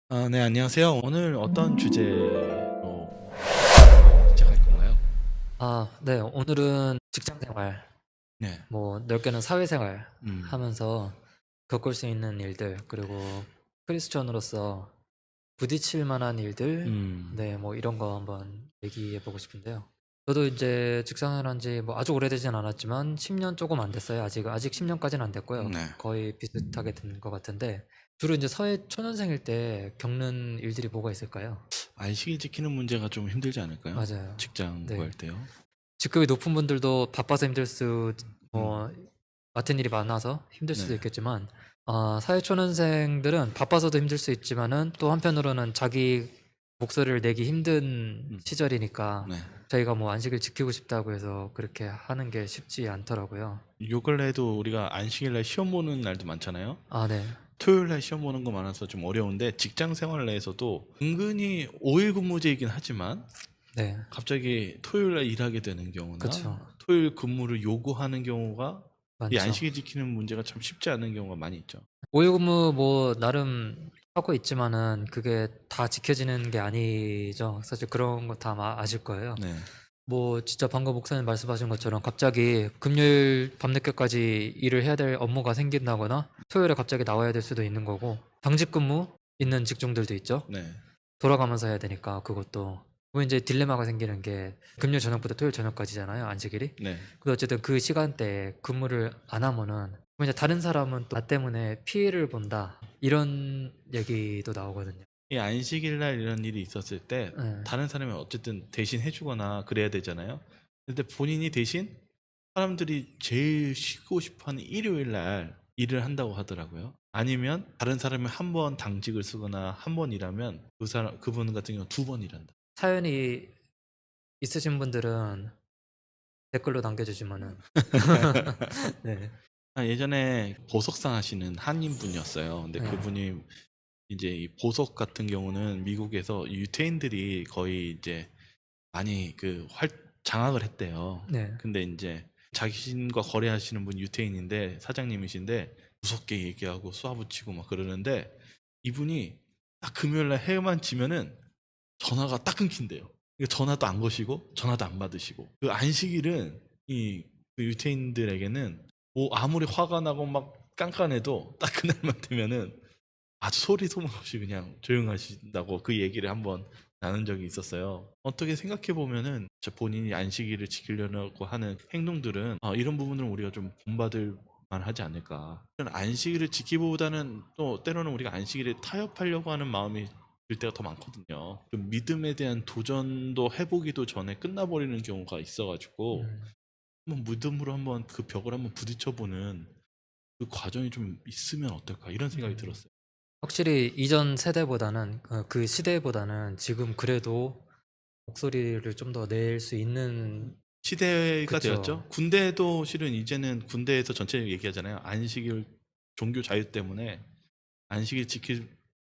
네, 안녕하세요. 오늘 어떤 주제로 시작할 건가요? 네. 오늘은 직장 생활, 네. 뭐 넓게는 사회생활 음, 하면서 겪을 수 있는 일들, 그리고 크리스천으로서 부딪힐 만한 일들, 음, 네, 뭐 이런 거 한번 얘기해 보고 싶은데요. 저도 이제 직장 생활한 지 뭐 아주 오래되진 않았지만 10년 조금 안 됐어요. 아직 10년까지는 안 됐고요. 네. 거의 비슷하게 된 것 같은데, 주로 이제 사회 초년생일 때 겪는 일들이 뭐가 있을까요? 안식일 지키는 문제가 좀 힘들지 않을까요? 맞아요. 직장 네. 구할 때요. 직급이 높은 분들도 바빠서 음, 뭐 맡은 일이 많아서 힘들 네. 수도 있겠지만, 사회초년생들은 바빠서도 힘들 수 있지만은 또 한편으로는 자기 목소리를 내기 힘든 음, 시절이니까 네. 저희가 뭐 안식을 지키고 싶다고 해서 그렇게 하는 게 쉽지 않더라고요. 요 근래에도 우리가 안식일 날 시험 보는 날도 많잖아요. 아, 네. 토요일 날 시험 보는 거 많아서 좀 어려운데 직장 생활 내에서도 은근히 5일 근무제이긴 하지만 네. 갑자기 토요일 날 일하게 되는 경우나 그쵸. 토요일 근무를 요구하는 경우가 이 많죠. 안식일 지키는 문제가 참 쉽지 않은 경우가 많이 있죠. 5일 근무 뭐 나름 하고 있지만은 그게 다 지켜지는 게 아니죠. 사실 그런 거 다 아실 거예요. 네. 뭐 진짜 방금 목사님 말씀하신 것처럼 갑자기 금요일 밤늦게까지 일을 해야 될 업무가 생긴다거나 토요일에 갑자기 나와야 될 수도 있는 거고, 당직 근무 있는 직종들도 있죠. 네. 돌아가면서 해야 되니까 그것도. 뭐 이제 딜레마가 생기는 게 금요일 저녁부터 토요일 저녁까지잖아요, 안식일이. 네. 근데 어쨌든 그 시간대에 근무를 안 하면은 뭐 이제 다른 사람은 또 나 때문에 피해를 본다, 이런 얘기도 나오거든요. 이 안식일 날 이런 일이 있었을 때 예. 다른 사람이 어쨌든 대신 해주거나 그래야 되잖아요. 근데 본인이 대신 사람들이 제일 쉬고 싶어하는 일요일 날 일을 한다고 하더라고요. 아니면 다른 사람이 한 번 당직을 쓰거나 한 번 일하면 그분 같은 경우 두 번 일한다. 사연이 있으신 분들은 댓글로 남겨주시면은 네. 예전에 보석상 하시는 한인 분이었어요. 근데 네. 그분이 이제 이 보석 같은 경우는 미국에서 유태인들이 거의 이제 많이 장악을 했대요. 네. 근데 이제 자신과 거래하시는 분 유태인인데 사장님이신데 무섭게 얘기하고 쏘아붙이고 막 그러는데 이분이 딱 금요일날 해만 지면은 전화가 딱 끊긴대요. 그러니까 전화도 안 거시고 전화도 안 받으시고 그 안식일은 그 유태인들에게는 뭐 아무리 화가 나고 막 깐깐해도 딱 그날만 되면은 아주 소리 소문 없이 그냥 조용하신다고 그 얘기를 한번 나눈 적이 있었어요. 어떻게 생각해 보면은 본인이 안식일을 지키려고 하는 행동들은 이런 부분들은 우리가 좀 본받을 만하지 않을까. 안식일을 지키기보다는 또 때로는 우리가 안식일에 타협하려고 하는 마음이 들 때가 더 많거든요. 좀 믿음에 대한 도전도 해보기도 전에 끝나버리는 경우가 있어가지고 음. 한번 믿음으로 한번 그 벽을 한번 부딪혀보는 그 과정이 좀 있으면 어떨까 이런 생각이 음. 들었어요. 확실히 이전 세대보다는 그 시대보다는 지금 그래도 목소리를 좀 더 낼 수 있는. 시대가 그쵸. 되었죠. 군대도 실은 이제는 군대에서 전체 얘기하잖아요. 안식일 종교 자유 때문에 안식일 지키기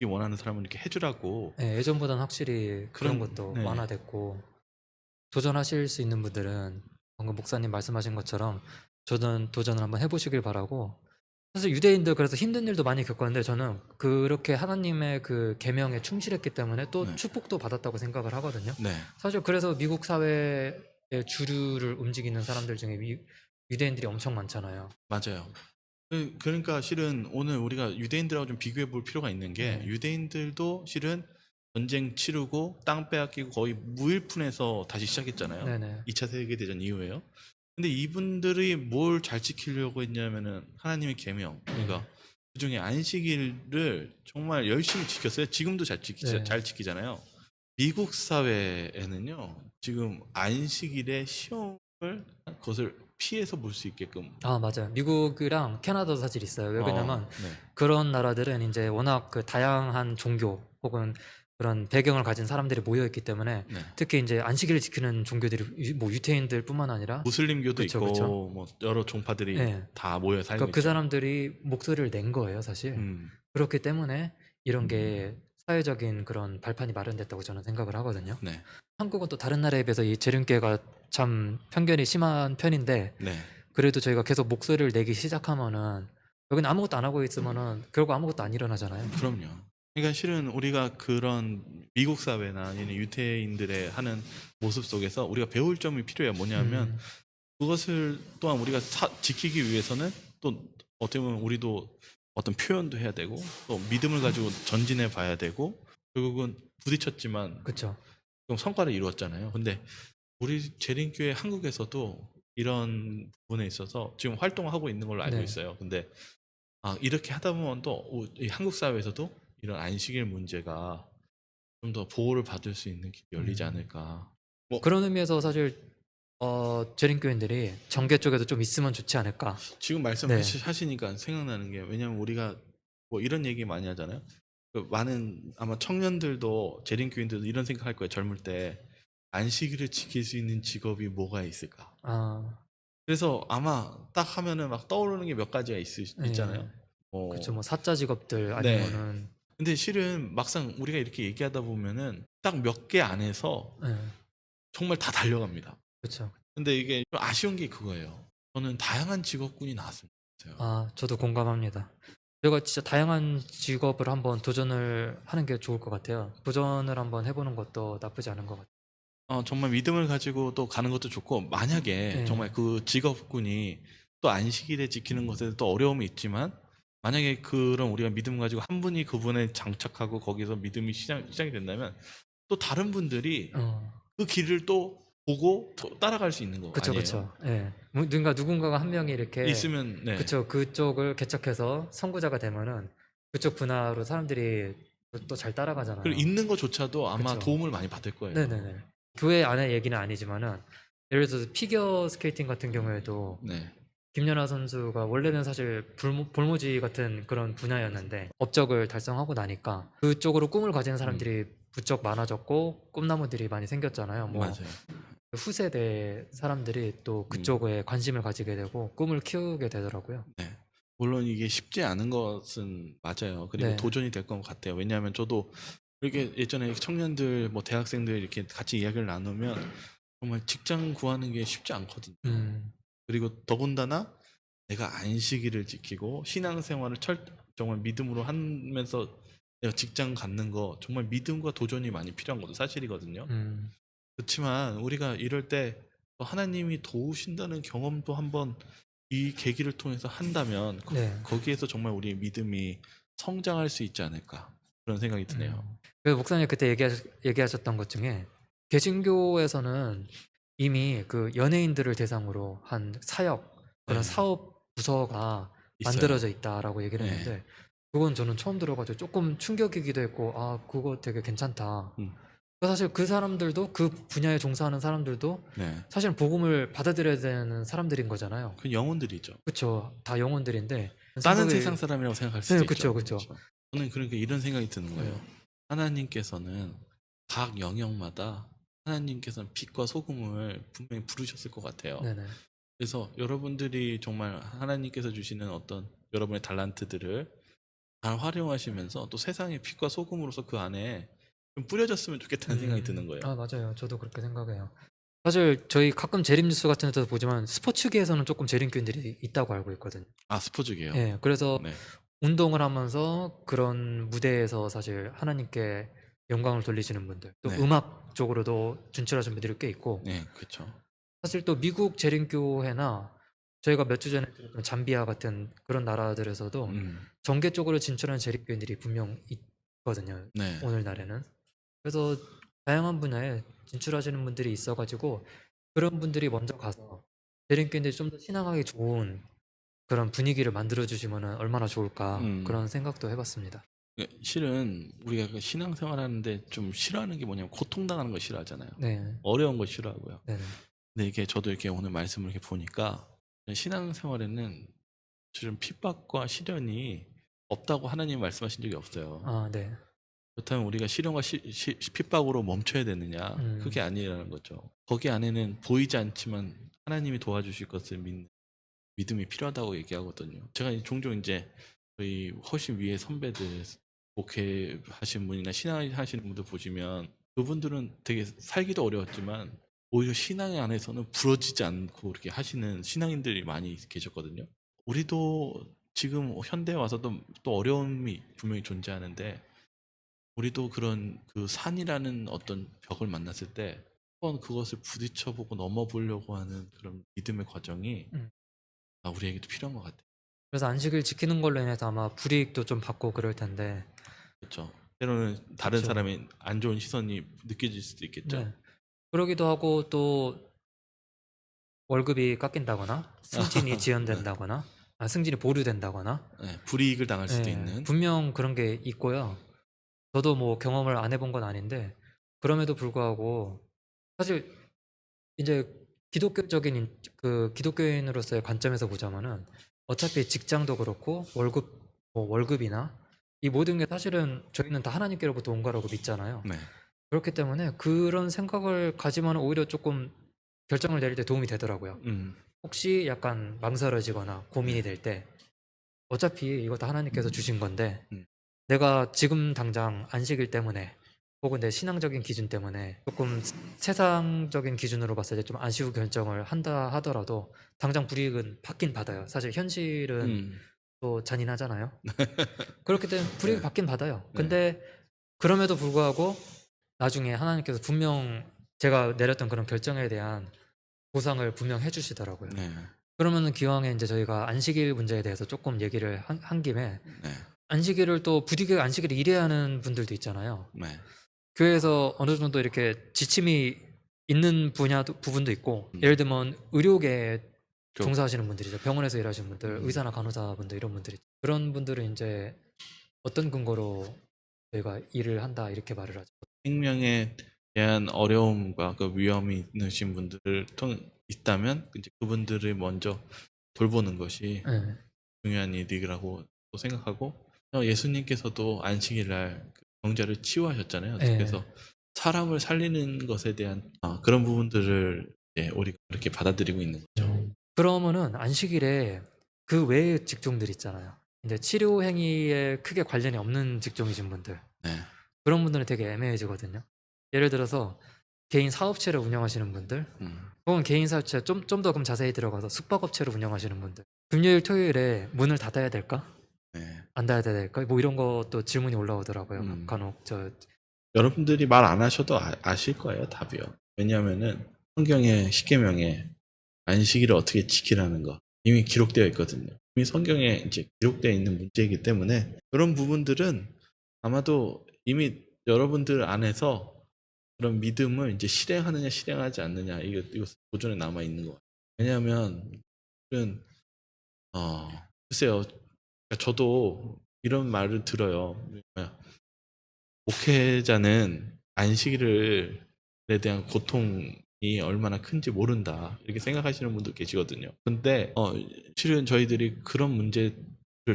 원하는 사람은 이렇게 해주라고 예, 예전보다는 확실히 그런 그런 것도 네. 완화됐고, 도전하실 수 있는 분들은 방금 목사님 말씀하신 것처럼 도전을 한번 해보시길 바라고. 사실 유대인들 그래서 힘든 일도 많이 겪었는데 저는 그렇게 하나님의 그 계명에 충실했기 때문에 또 네. 축복도 받았다고 생각을 하거든요. 네. 사실 그래서 미국 사회의 주류를 움직이는 사람들 중에 유대인들이 엄청 많잖아요. 맞아요. 그러니까 실은 오늘 우리가 유대인들하고 좀 비교해 볼 필요가 있는 게 네. 유대인들도 실은 전쟁 치르고 땅 빼앗기고 거의 무일푼에서 다시 시작했잖아요. 네네. 2차 세계대전 이후에요. 근데 이분들이 뭘 잘 지키려고 했냐면은 하나님의 계명. 네. 그러니까 그중에 안식일을 정말 열심히 지켰어요. 지금도 네. 잘 지키잖아요. 미국 사회에는요. 지금 안식일에 시험을 그것을 피해서 볼 수 있게끔 아, 맞아요. 미국이랑 캐나다도 사실 있어요. 왜 그러냐면 네. 그런 나라들은 이제 워낙 그 다양한 종교 혹은 그런 배경을 가진 사람들이 모여 있기 때문에, 네. 특히 이제 안식일을 지키는 종교들이 뭐 유태인들뿐만 아니라. 무슬림교도 그쵸, 그쵸. 있고 뭐 여러 종파들이 예. 다 모여 살고 그러니까 그 있죠. 사람들이 목소리를 낸 거예요, 사실. 음. 그렇기 때문에 이런 게 사회적인 그런 발판이 마련됐다고 저는 생각을 하거든요. 네. 한국은 또 다른 나라에 비해서 이 재림교가 참 편견이 심한 편인데, 네. 그래도 저희가 계속 목소리를 내기 시작하면은, 여기는 아무것도 안 하고 있으면은 결국 아무것도 안 일어나잖아요. 그럼요. 그러니까 실은 우리가 그런 미국 사회나 아니면 유태인들의 하는 모습 속에서 우리가 배울 점이 필요해요. 뭐냐면 음, 그것을 또한 우리가 지키기 위해서는 또 어떻게 보면 우리도 어떤 표현도 해야 되고 또 믿음을 가지고 전진해 봐야 되고 결국은 부딪혔지만 그쵸. 좀 성과를 이루었잖아요. 근데 우리 재림교회 한국에서도 이런 부분에 있어서 지금 활동하고 있는 걸로 알고 네. 있어요. 근데 이렇게 하다 보면 또 이 한국 사회에서도 이런 안식일 문제가 좀 더 보호를 받을 수 있는 길이 열리지 음. 않을까. 뭐 그런 의미에서 사실 재림교인들이 정계 쪽에도 좀 있으면 좋지 않을까. 지금 네. 말씀하시니까 생각나는 게 왜냐면 우리가 뭐 이런 얘기 많이 하잖아요. 그 많은 아마 청년들도 재림교인들도 이런 생각할 거예요. 젊을 때 안식일을 지킬 수 있는 직업이 뭐가 있을까? 아, 그래서 아마 딱 하면은 막 떠오르는 게 몇 가지가 예. 있잖아요. 그쵸. 뭐 뭐 사자 직업들 네. 아니면은 근데 실은 막상 우리가 이렇게 얘기하다 보면은 딱 몇 개 안에서 예. 정말 다 달려갑니다. 그쵸. 근데 이게 좀 아쉬운 게 그거예요. 저는 다양한 직업군이 나왔으면 좋겠어요. 아, 저도 공감합니다. 제가 진짜 다양한 직업을 한번 도전을 하는 게 좋을 것 같아요. 도전을 한번 해보는 것도 나쁘지 않은 것 같아요. 정말 믿음을 가지고 또 가는 것도 좋고 만약에 예. 정말 그 직업군이 또 안식일에 지키는 것에 또 어려움이 있지만 만약에 그런 우리가 믿음 가지고 한 분이 그분에 장착하고 거기서 믿음이 시작이 된다면 또 다른 분들이 어, 그 길을 또 보고 또 따라갈 수 있는 거 그쵸, 아니에요? 그쵸. 예. 누군가가 한 명이 이렇게, 있으면 네. 그쵸, 그쪽을 개척해서 선구자가 되면은 그쪽 분야로 사람들이 또 잘 그리고 따라가잖아요. 있는 것조차도 아마 그쵸. 도움을 많이 받을 거예요. 네네네. 교회 안의 얘기는 아니지만은, 예를 들어서 피겨 스케이팅 같은 경우에도 네. 김연아 선수가 원래는 사실 볼모지 같은 그런 분야였는데 업적을 달성하고 나니까 그쪽으로 꿈을 가지는 음, 사람들이 부쩍 많아졌고 꿈나무들이 많이 생겼잖아요. 뭐 맞아요. 후세대 사람들이 또 음, 그쪽에 관심을 가지게 되고 꿈을 키우게 되더라고요. 네. 물론 이게 쉽지 않은 것은 맞아요. 그리고 네. 도전이 될 것 같아요. 왜냐하면 저도 이렇게 예전에 청년들, 뭐 대학생들 이렇게 같이 이야기를 나누면 정말 직장 구하는 게 쉽지 않거든요. 음, 그리고 더군다나 내가 안식일을 지키고 신앙생활을 정말 믿음으로 하면서 내가 직장 갖는 거 정말 믿음과 도전이 많이 필요한 것도 사실이거든요. 음, 그렇지만 우리가 이럴 때 하나님이 도우신다는 경험도 한번 이 계기를 통해서 한다면 네. 거기에서 정말 우리의 믿음이 성장할 수 있지 않을까 그런 생각이 드네요. 그래서 목사님 그때 얘기하셨던 것 중에 개신교에서는 이미 그 연예인들을 대상으로 한 사역, 그런 네, 사업 부서가 있어요. 만들어져 있다라고 얘기를 네, 했는데 그건 저는 처음 들어가지고 조금 충격이기도 했고 아 그거 되게 괜찮다. 음, 사실 그 사람들도 그 분야에 종사하는 사람들도 네. 사실 복음을 받아들여야 되는 사람들인 거잖아요. 그 영혼들이죠. 그쵸? 다 영혼들인데 다른 생각이 세상 사람이라고 생각할 수도 네, 있죠. 그쵸, 그쵸. 그렇죠. 저는 그러니까 이런 생각이 드는 네, 거예요. 하나님께서는 각 영역마다 하나님께서는 빛과 소금을 분명히 부르셨을 것 같아요. 네네. 그래서 여러분들이 정말 하나님께서 주시는 어떤 여러분의 달란트들을 잘 활용하시면서 또 세상의 빛과 소금으로서 그 안에 좀 뿌려졌으면 좋겠다는 생각이 드는 거예요. 아, 맞아요. 저도 그렇게 생각해요. 사실 저희 가끔 재림 뉴스 같은 데도 보지만 스포츠계에서는 조금 재림교인들이 있다고 알고 있거든요. 스포츠계요. 예, 그래서 네, 운동을 하면서 그런 무대에서 사실 하나님께 영광을 돌리시는 분들, 또 네, 음악 쪽으로도 진출하신 분들이 꽤 있고, 네, 그렇죠. 사실 또 미국 재림교회나 저희가 몇 주 전에 들었던 잠비아 같은 그런 나라들에서도 음, 정계 쪽으로 진출한 재림교인들이 분명 있거든요. 네, 오늘날에는. 그래서 다양한 분야에 진출하시는 분들이 있어가지고 그런 분들이 먼저 가서 재림교인들이 좀 더 신앙하기 좋은 그런 분위기를 만들어 주시면 얼마나 좋을까 음. 그런 생각도 해봤습니다. 실은 우리가 그 신앙생활 하는데 좀 싫어하는 게 뭐냐면 고통당하는 거 싫어하잖아요. 네, 어려운 거 싫어하고요. 네네. 근데 이게 저도 이렇게 오늘 말씀을 이렇게 보니까 신앙생활에는 좀 핍박과 시련이 없다고 하나님 말씀하신 적이 없어요. 아, 네. 그렇다면 우리가 시련과 핍박으로 멈춰야 되느냐? 그게 음, 아니라는 거죠. 거기 안에는 보이지 않지만 하나님이 도와주실 것을 믿는 믿음이 필요하다고 얘기하거든요. 제가 종종 이제 저희 훨씬 위에 선배들 목회하신 분이나 신앙하시는 분들 보시면 그분들은 되게 살기도 어려웠지만 오히려 신앙의 안에서는 부러지지 않고 이렇게 하시는 신앙인들이 많이 계셨거든요. 우리도 지금 현대에 와서도 또 어려움이 분명히 존재하는데 우리도 그런 그 산이라는 어떤 벽을 만났을 때 한번 그것을 부딪혀보고 넘어보려고 하는 그런 믿음의 과정이 음. 우리에게도 필요한 것 같아요. 그래서 안식일 지키는 걸로 인해서 아마 불이익도 좀 받고 그럴 텐데. 그렇죠. 때로는 다른 그쵸. 사람의 안 좋은 시선이 느껴질 수도 있겠죠. 네. 그러기도 하고 또 월급이 깎인다거나 승진이 네. 지연된다거나 승진이 보류된다거나 네, 불이익을 당할 수도 예, 있는. 분명 그런 게 있고요. 저도 뭐 경험을 안 해본 건 아닌데 그럼에도 불구하고 사실 이제 그 기독교인으로서의 관점에서 보자면은 어차피 직장도 그렇고 월급이나 이 모든 게 사실은 저희는 다 하나님께로부터 온 거라고 믿잖아요. 네. 그렇기 때문에 그런 생각을 가지면 오히려 조금 결정을 내릴 때 도움이 되더라고요. 혹시 약간 망설여지거나 고민이 네. 될 때 어차피 이거 다 하나님께서 주신 건데 음. 내가 지금 당장 안식일 때문에 혹은 내 신앙적인 기준 때문에 조금 세상적인 기준으로 봤을 때 좀 아쉬운 결정을 한다 하더라도 당장 불이익은 받긴 받아요. 사실 현실은 음. 또 잔인하잖아요. 그렇기 때문에 불이익 네. 받긴 받아요. 네. 근데 그럼에도 불구하고 나중에 하나님께서 분명 제가 내렸던 그런 결정에 대한 보상을 분명 해주시더라고요. 네. 그러면은 기왕에 이제 저희가 안식일 문제에 대해서 조금 얘기를 한 김에 네. 안식일을 또 부득이 안식일을 일해야 하는 분들도 있잖아요. 네. 교회에서 어느 정도 이렇게 지침이 있는 부분도 있고 예를 들면 의료계에 그- 종사하시는 분들이죠. 병원에서 일하시는 분들, 음. 의사나 간호사분들 이런 분들이 그런 분들은 이제 어떤 근거로 저희가 일을 한다 이렇게 말을 하죠. 생명에 대한 어려움과 그 위험이 있으신 분들을 있다면 이제 그분들을 먼저 돌보는 것이 네. 중요한 일이라고 또 생각하고 예수님께서도 안식일 날그 병자를 치유하셨잖아요. 네. 그래서 사람을 살리는 것에 대한 그런 부분들을 우리가 그렇게 받아들이고 있는 거죠. 그러면은 안식일에 그 외의 직종들 있잖아요. 이제 치료 행위에 크게 관련이 없는 직종이신 분들. 네. 그런 분들은 되게 애매해지거든요. 예를 들어서 개인 사업체를 운영하시는 분들, 혹은 개인 사업체 좀 더 그럼 자세히 들어가서 숙박업체를 운영하시는 분들. 금요일, 토요일에 문을 닫아야 될까? 네. 안 닫아야 될까? 뭐 이런 것도 질문이 올라오더라고요. 간혹 여러분들이 말 안 하셔도 아실 거예요, 답이요. 왜냐하면은 성경의 십계명에 안식일을 어떻게 지키라는 거 이미 기록되어 있거든요. 이미 성경에 이제 기록되어 있는 문제이기 때문에 그런 부분들은 아마도 이미 여러분들 안에서 그런 믿음을 이제 실행하느냐 실행하지 않느냐 이거 도전에 남아 있는 것 같아요. 왜냐하면 글쎄요. 그러니까 저도 이런 말을 들어요. 목회자는 안식일에 대한 고통이 얼마나 큰지 모른다 이렇게 생각하시는 분도 계시거든요. 근데 실은 저희들이 그런 문제를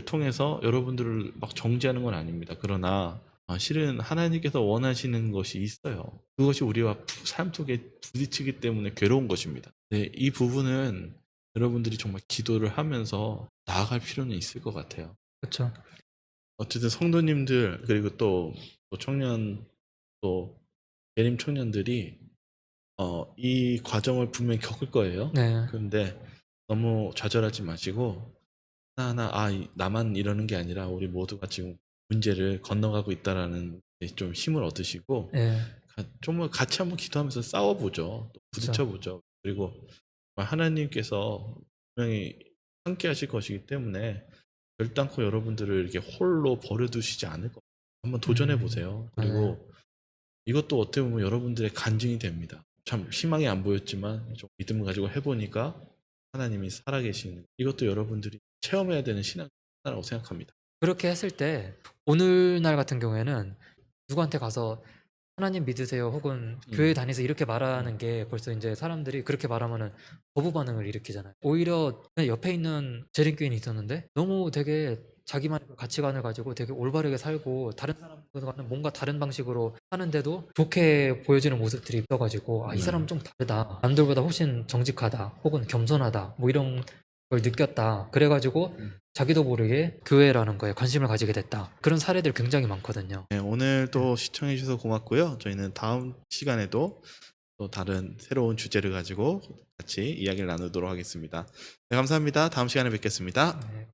통해서 여러분들을 막 정죄하는 건 아닙니다. 그러나 실은 하나님께서 원하시는 것이 있어요. 그것이 우리와 삶 속에 부딪히기 때문에 괴로운 것입니다. 네, 이 부분은 여러분들이 정말 기도를 하면서 나아갈 필요는 있을 것 같아요. 그렇죠. 어쨌든 성도님들 그리고 또 청년 또 예림 청년들이 이 과정을 분명히 겪을 거예요. 네. 그런데 너무 좌절하지 마시고 하나하나 나만 이러는 게 아니라 우리 모두가 지금 문제를 건너가고 있다라는 좀 힘을 얻으시고 네. 좀 같이 한번 기도하면서 싸워보죠. 또 그쵸. 부딪혀보죠. 그리고 정말 하나님께서 분명히 함께 하실 것이기 때문에 결단코 여러분들을 이렇게 홀로 버려두시지 않을 거예요. 한번 도전해 보세요. 그리고 이것도 어떻게 보면 여러분들의 간증이 됩니다. 참 희망이 안 보였지만 좀 믿음을 가지고 해보니까 하나님이 살아계시는 이것도 여러분들이 체험해야 되는 신앙 하나라고 생각합니다. 그렇게 했을 때 오늘날 같은 경우에는 누구한테 가서 하나님 믿으세요 혹은 교회 다니서 이렇게 말하는 게 벌써 이제 사람들이 그렇게 말하면은 거부 반응을 일으키잖아요. 오히려 그냥 옆에 있는 재림교인이 있었는데 너무 되게 자기만의 가치관을 가지고 되게 올바르게 살고 다른 사람들과는 뭔가 다른 방식으로 하는데도 좋게 보여지는 모습들이 있어가지고 이 사람은 좀 다르다. 남들보다 훨씬 정직하다 혹은 겸손하다 뭐 이런 걸 느꼈다. 그래가지고 자기도 모르게 교회라는 거에 관심을 가지게 됐다. 그런 사례들 굉장히 많거든요. 네, 오늘 또 시청해 주셔서 고맙고요. 저희는 다음 시간에도 또 다른 새로운 주제를 가지고 같이 이야기를 나누도록 하겠습니다. 네, 감사합니다. 다음 시간에 뵙겠습니다. 네.